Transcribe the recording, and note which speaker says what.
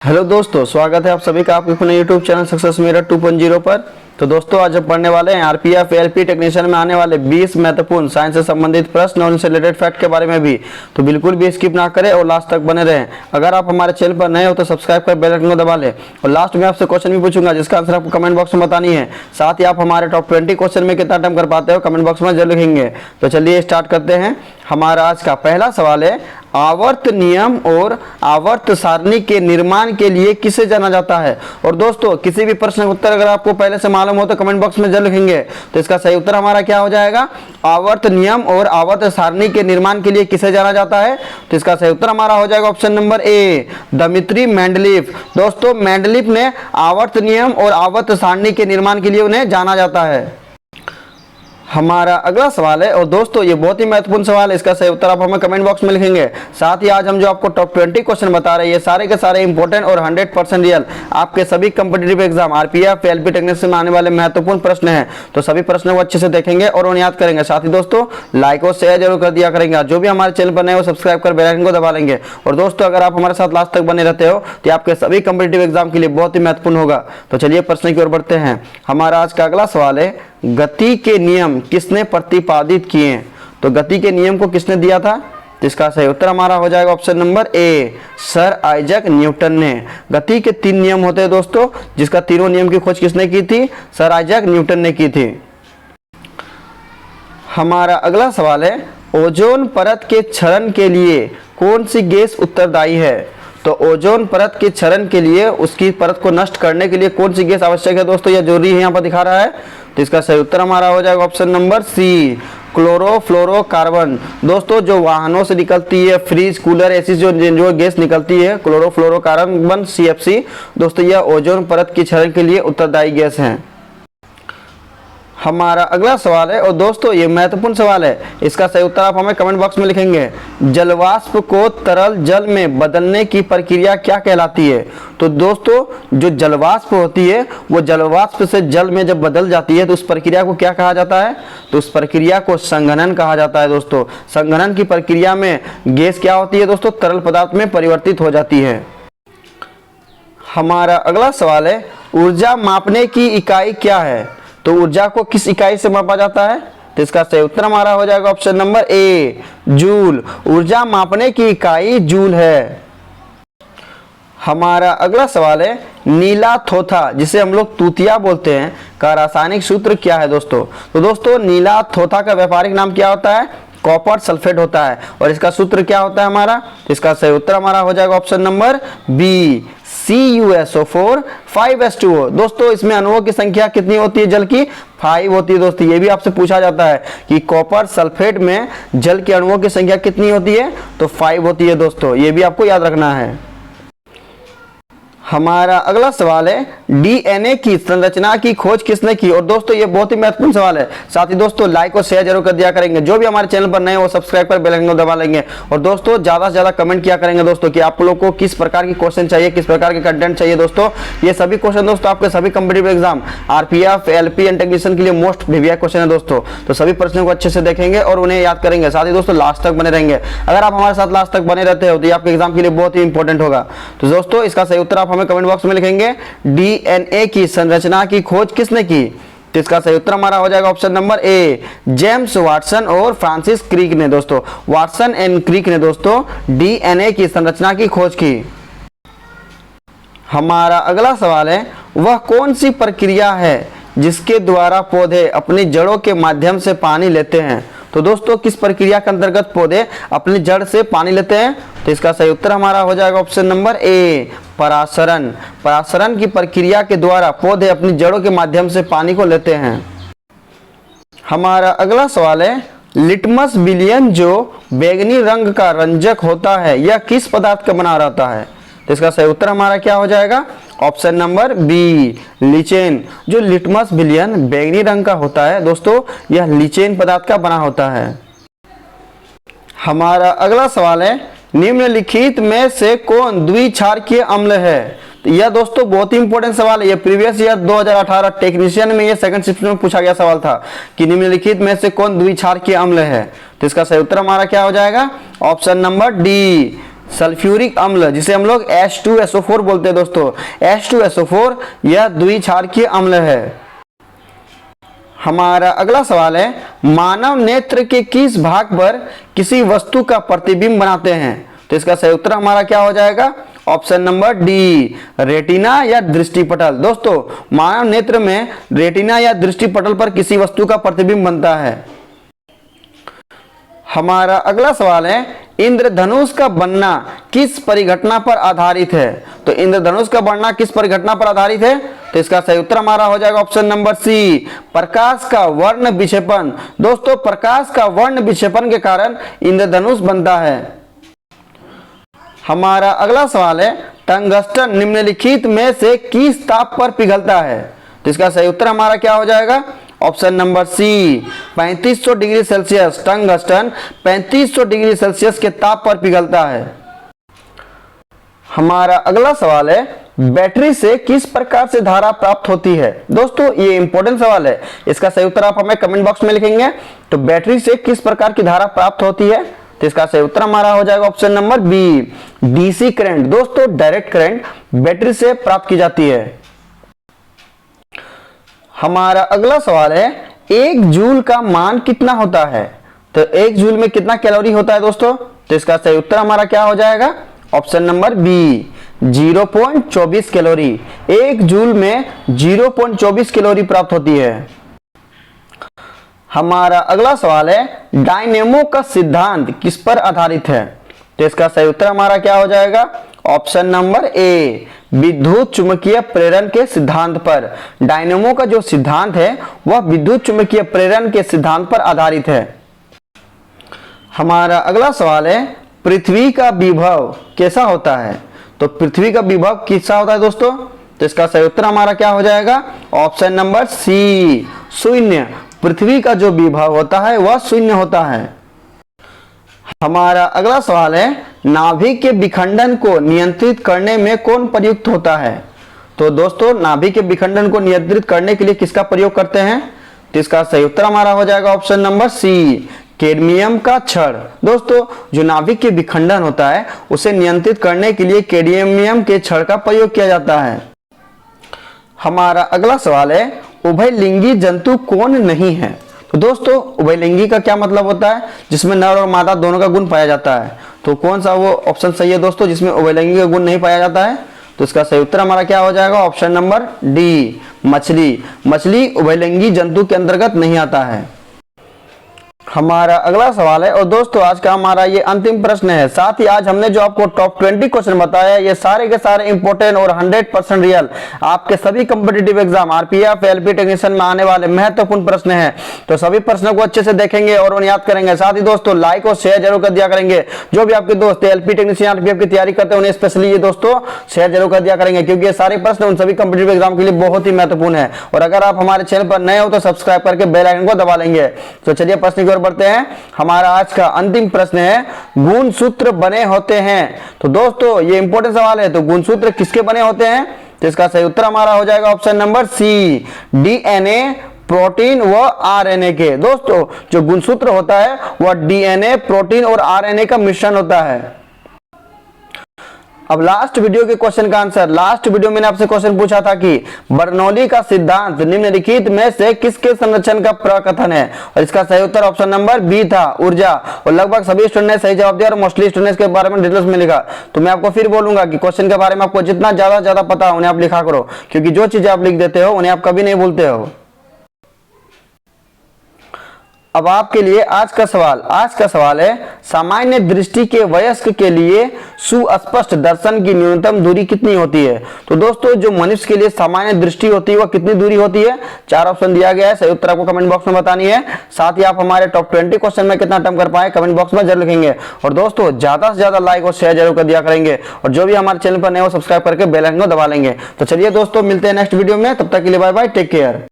Speaker 1: Hello दोस्तों, स्वागत है आप सभी का आपके अपने यूट्यूब चैनल सक्सेस मेरठ 2.0 पर। तो दोस्तों आज हम पढ़ने वाले हैं आरपीएफ एलपी टेक्नीशियन में आने वाले 20 महत्वपूर्ण साइंस से संबंधित प्रश्न और उनसे रिलेटेड फैक्ट के बारे में भी। तो बिल्कुल भी स्किप ना करें और लास्ट तक बने रहें। अगर आप हमारे चैनल पर नए हो तो सब्सक्राइब कर बेल आइकन को दबा लें। और लास्ट में आपसे क्वेश्चन भी पूछूंगा जिसका आंसर आपको कमेंट बॉक्स में बतानी है। साथ ही आप हमारे टॉप 20 क्वेश्चन में कितना अटेम्प्ट कर पाते हो कमेंट बॉक्स में जरूर लिखेंगे। तो चलिए स्टार्ट करते हैं। हमारा आज का पहला सवाल है, आवर्त नियम और आवर्त सारणी के निर्माण के लिए किसे जाना जाता है। और दोस्तों किसी भी प्रश्न का उत्तर अगर आपको पहले से मालूम हो तो कमेंट बॉक्स में जरूर लिखेंगे। तो इसका सही उत्तर हमारा क्या हो जाएगा, आवर्त नियम और आवर्त सारणी के निर्माण के लिए किसे जाना जाता है। तो इसका सही उत्तर हमारा हो जाएगा option number A, Dmitri Mendeleev. दोस्तों मेंडलीफ ने आवर्त नियम और आवर्त सारणी के निर्माण के लिए उन्हें जाना जाता है। हमारा अगला सवाल है, और दोस्तों ये बहुत ही महत्वपूर्ण सवाल है, इसका सही उत्तर आप हमें कमेंट बॉक्स में लिखेंगे। साथ ही आज हम जो आपको टॉप 20 क्वेश्चन बता रहे हैं ये सारे के सारे इंपॉर्टेंट और 100% रियल आपके सभी competitive exam RPF LP technician में आने वाले महत्वपूर्ण प्रश्न हैं। तो सभी प्रश्नों को अच्छे से देखेंगे और उन्हें याद करेंगे। साथ ही दोस्तों लाइक और शेयर जरूर कर दिया करेंगे। जो भी हमारे चैनल पर नए हो सब्सक्राइब कर बेल आइकन को दबा लेंगे। और दोस्तों अगर आप हमारे साथ लास्ट तक बने रहते हो तो आपके सभी कॉम्पिटिटिव एग्जाम के लिए बहुत ही महत्वपूर्ण होगा। तो चलिए प्रश्न की ओर बढ़ते हैं। हमारा आज का अगला सवाल है, गति के नियम किसने प्रतिपादित किए। तो गति के नियम को किसने दिया था। तो इसका सही उत्तर हमारा हो जाएगा ऑप्शन नंबर ए, सर आइजैक न्यूटन ने। गति के 3 नियम होते हैं दोस्तों, जिसका तीनों नियम की खोज किसने की थी, सर आइजैक न्यूटन ने की थी। हमारा अगला सवाल है, ओजोन परत के क्षरण के लिए कौन सी गैस उत्तरदायी है। तो ओजोन परत के क्षरण के लिए उसकी परत को नष्ट करने के लिए कौन सी गैस आवश्यक है दोस्तों, यह जरूरी है यहाँ पर दिखा रहा है। तो इसका सही उत्तर हमारा हो जाएगा ऑप्शन नंबर सी, क्लोरोफ्लोरोकार्बन। दोस्तों जो वाहनों से निकलती है, फ्रिज कूलर ऐसी जो गैस निकलती है क्लोरोफ्लोरोकार्बन CFC, दोस्तों यह ओजोन परत के क्षरण के लिए उत्तरदायी गैस है। हमारा अगला सवाल है, और दोस्तों ये महत्वपूर्ण सवाल है, इसका सही उत्तर आप हमें कमेंट बॉक्स में लिखेंगे। जलवाष्प को तरल जल में बदलने की प्रक्रिया क्या कहलाती है। तो दोस्तों जो जलवाष्प होती है वो जलवाष्प से जल में जब बदल जाती है तो उस प्रक्रिया को क्या कहा जाता है। तो उस प्रक्रिया को संघनन कहा जाता है। दोस्तों संघनन की प्रक्रिया में गैस क्या होती है दोस्तों, तरल पदार्थ में परिवर्तित हो जाती है। हमारा अगला सवाल है, ऊर्जा मापने की इकाई क्या है। तो ऊर्जा को किस इकाई से मापा जाता है। तो इसका सही उत्तर हमारा हो जाएगा ऑप्शन नंबर ए, जूल। ऊर्जा मापने की इकाई जूल है। हमारा अगला सवाल है, नीला थोथा जिसे हम लोग तूतिया बोलते हैं का रासायनिक सूत्र क्या है दोस्तों। तो दोस्तों नीला थोथा का व्यापारिक नाम क्या होता है, कॉपर सल्फेट होता है। और इसका सूत्र क्या होता है हमारा। तो इसका सही उत्तर हमारा हो जाएगा option number B, CuSO4 5H2O। दोस्तों इसमें अणुओं की संख्या कितनी होती है, जल की 5 होती है। दोस्तों ये भी आपसे पूछा जाता है कि कॉपर सल्फेट में जल के अणुओं की संख्या कितनी होती है, तो 5 होती है। दोस्तों ये भी आपको याद रखना है। हमारा अगला सवाल है, DNA की संरचना की खोज किसने की। और दोस्तों ये बहुत ही महत्वपूर्ण सवाल है। साथ ही दोस्तों लाइक और शेयर जरूर कर दिया करेंगे। जो भी हमारे चैनल पर नए हो सब्सक्राइब कर बेल आइकन को दबा लेंगे। और दोस्तों ज्यादा से ज्यादा कमेंट किया करेंगे दोस्तों कि आप लोग को किस प्रकार की क्वेश्चन चाहिए, किस प्रकार के कंटेंट चाहिए। दोस्तों ये सभी क्वेश्चन दोस्तों आपके सभी competitive exam RPF LP and technician के लिए मोस्ट प्रीवियस क्वेश्चन है दोस्तों। तो सभी प्रश्नों को अच्छे से देखेंगे और उन्हें याद करेंगे। साथ ही दोस्तों लास्ट तक बने रहेंगे। अगर आप हमारे साथ लास्ट तक बने रहते हो तो ये आपके एग्जाम के लिए बहुत ही इंपॉर्टेंट होगा। तो दोस्तों इसका सही उत्तर आप हमें कमेंट बॉक्स में लिखेंगे। DNA की संरचना की खोज किसने की। तो इसका सही उत्तर हमारा हो जाएगा ऑप्शन नंबर ए, जेम्स वाटसन और फ्रांसिस क्रिक ने। दोस्तों वाटसन एंड क्रिक ने दोस्तों DNA की संरचना की खोज की। हमारा अगला सवाल है, वह कौन सी प्रक्रिया है जिसके द्वारा पौधे अपनी जड़ों के माध्यम से पानी लेते हैं। तो दोस्तों किस प्रक्रिया के अंतर्गत पौधे अपनी जड़ से पानी लेते हैं। तो इसका सही उत्तर हमारा हो जाएगा ऑप्शन नंबर ए, परासरण। परासरण की प्रक्रिया के द्वारा पौधे अपनी जड़ों के माध्यम से पानी को लेते हैं। हमारा अगला सवाल है, लिटमस विलयन जो बैंगनी रंग का रंजक होता है यह किस पदार्थ का बना रहता है। तो इसका सही उत्तर हमारा क्या हो जाएगा ऑप्शन नंबर बी, लीचेन। जो लिटमस विलयन बैंगनी रंग का होता है दोस्तों यह लीचेन पदार्थ का बना होता है। हमारा अगला सवाल है, निम्नलिखित में से कौन द्विक्षारकीय अम्ल है। तो यह दोस्तों बहुत ही इंपॉर्टेंट सवाल है। यह प्रीवियस ईयर 2018 टेक्नीशियन में यह सेकंड शिफ्ट में पूछा गया सवाल था कि निम्नलिखित में से कौन द्विक्षारकीय अम्ल है। तो इसका सही उत्तर हमारा क्या हो जाएगा ऑप्शन नंबर डी, सल्फ्यूरिक अम्ल जिसे हम लोग H2SO4 बोलते हैं दोस्तों। H2SO4 यह द्विक्षारकीय अम्ल है। हमारा अगला सवाल है, मानव नेत्र के किस भाग पर किसी वस्तु का प्रतिबिंब बनाते हैं? तो इसका सही उत्तर हमारा क्या हो जाएगा? ऑप्शन नंबर डी, रेटिना या दृष्टिपटल। दोस्तों मानव नेत्र में रेटिना या दृष्टिपटल पर किसी वस्तु का प्रतिबिंब बनता है। हमारा अगला सवाल है, इंद्रधनुष का बनना किस परिघटना पर आधारित है? तो इंद्रधनुष का बनना किस परिघटना पर आधारित है? तो इसका सही उत्तर हमारा हो जाएगा ऑप्शन नंबर सी, प्रकाश का वर्ण विक्षेपण। दोस्तों प्रकाश का वर्ण विक्षेपण के कारण इंद्रधनुष बनता है। हमारा अगला सवाल है, टंगस्टन निम्नलिखित में से किस ताप पर पिघलता है? तो इसका सही उत्तर हमारा क्या हो जाएगा? Option number C, 3500 degree Celsius. Tungsten 3500 degree Celsius के ताप पर पिघलता है। हमारा अगला सवाल है, बैटरी से किस प्रकार से धारा प्राप्त होती है? दोस्तों ये इंपॉर्टेंट सवाल है, इसका सही उत्तर आप हमें कमेंट बॉक्स में लिखेंगे। तो बैटरी से किस प्रकार की धारा प्राप्त होती है? तो इसका सही उत्तर हमारा हो जाएगा option number B, DC current. दोस्तों डायरेक्ट करंट बैटरी से प्राप्त की जाती है। हमारा अगला सवाल है, एक जूल का मान कितना होता है? तो एक जूल में कितना कैलोरी होता है दोस्तों? तो इसका सही उत्तर हमारा क्या हो जाएगा? Option number B, 0.24 calorie. एक जूल में 0.24 कैलोरी प्राप्त होती है। हमारा अगला सवाल है, डायनेमो का सिद्धांत किस पर आधारित है? तो इसका सही उत्तर हमारा क्या हो जाएगा? ऑप्शन नंबर ए, विद्युत चुंबकीय प्रेरण के सिद्धांत पर। डायनेमो का जो सिद्धांत है वह विद्युत चुंबकीय प्रेरण के सिद्धांत पर आधारित है। हमारा अगला सवाल है, पृथ्वी का विभव कैसा होता है? तो पृथ्वी का विभव कैसा होता है दोस्तों? तो इसका सही उत्तर हमारा क्या हो जाएगा? ऑप्शन नंबर सी, शून्य। पृथ्वी का जो विभव होता है वह शून्य होता है। हमारा अगला सवाल है, नाभिक के विखंडन को नियंत्रित करने में कौन प्रयुक्त होता है? तो दोस्तों नाभिक के विखंडन को नियंत्रित करने के लिए किसका प्रयोग करते हैं? तो इसका सही उत्तर हमारा हो जाएगा ऑप्शन नंबर सी, कैडमियम का छड़। दोस्तों जो नाभिक के विखंडन होता है उसे नियंत्रित करने के लिए कैडमियम के छड़ का प्रयोग किया जाता है। हमारा अगला सवाल है, उभयलिंगी जंतु कौन नहीं है? तो दोस्तों उभयलिंगी का क्या मतलब होता है? जिसमें नर और मादा दोनों का गुण पाया जाता है। तो कौन सा वो ऑप्शन सही है दोस्तों जिसमें उभयलिंगी का गुण नहीं पाया जाता है? तो इसका सही उत्तर हमारा क्या हो जाएगा? ऑप्शन नंबर डी, मछली। मछली उभयलिंगी जंतु के अंतर्गत नहीं आता है। हमारा अगला सवाल है, और दोस्तों आज का हमारा ये अंतिम प्रश्न है। साथ ही आज हमने जो आपको टॉप 20 क्वेश्चन बताया ये सारे के सारे इंपोर्टेंट और 100% रियल आपके सभी competitive exam RPF LP technician में आने वाले महत्वपूर्ण प्रश्न हैं। तो सभी प्रश्नों को अच्छे से देखेंगे और उन्हें याद करेंगे। साथ ही दोस्तों लाइक और शेयर जरूर कर दिया करेंगे। जो भी आपके दोस्त एलपी टेक्नीशियन आरपीएफ की तैयारी करते हैं उन्हें स्पेशली ये दोस्तों शेयर जरूर कर दिया करेंगे, क्योंकि ये सारे प्रश्न उन सभी कॉम्पिटिटिव एग्जाम के लिए बहुत ही महत्वपूर्ण है। और अगर आप हमारे चैनल पर नए हो तो सब्सक्राइब करके बेल आइकन को दबा लेंगे। तो चलिए प्रश्न की ओर बढ़ते हैं। हमारा आज का अंतिम प्रश्न है, गुणसूत्र बने होते हैं। तो दोस्तों ये इंपॉर्टेंट सवाल है। तो गुणसूत्र किसके बने होते हैं? तो इसका सही उत्तर हमारा हो जाएगा option number C, DNA, protein व आरएनए के। दोस्तों जो गुणसूत्र होता है वह डीएनए, प्रोटीन और आरएनए का मिश्रण होता है। अब लास्ट वीडियो के क्वेश्चन का आंसर। लास्ट वीडियो में आपसे क्वेश्चन पूछा था कि बर्नौली का सिद्धांत निम्नलिखित में से किसके संरक्षण का प्रकथन है? और इसका सही उत्तर ऑप्शन नंबर बी था, ऊर्जा। और लगभग सभी स्टूडेंट ने सही जवाब दिया और मोस्टली स्टूडेंट्स के बारे में डिटेल्स में लिखा। तो मैं आपको फिर बोलूंगा कि क्वेश्चन के बारे में आपको जितना ज्यादा पता उन्हें आप लिखा करो, क्योंकि जो चीजें आप लिख देते हो उन्हें आप कभी नहीं भूलते हो। अब आपके लिए आज का सवाल है, सामान्य दृष्टि के वयस्क के लिए सुस्पष्ट दर्शन की न्यूनतम दूरी कितनी होती है? तो दोस्तों जो मनुष्य के लिए सामान्य दृष्टि होती है वह कितनी दूरी होती है? 4 ऑप्शन दिया गया है, सही उत्तर आपको कमेंट बॉक्स में बतानी है। साथ ही आप हमारे टॉप 20 क्वेश्चन में कितना अटेम्प्ट कर पाए कमेंट बॉक्स में जरूर लिखेंगे। और दोस्तों ज्यादा से ज्यादा लाइक और शेयर जरूर कर दिया करेंगे। और जो भी हमारे चैनल पर नए हो सब्सक्राइब करके बेल आइकन को दबा लेंगे। तो चलिए दोस्तों मिलते हैं नेक्स्ट वीडियो में, तब तक के लिए बाय बाय, टेक केयर।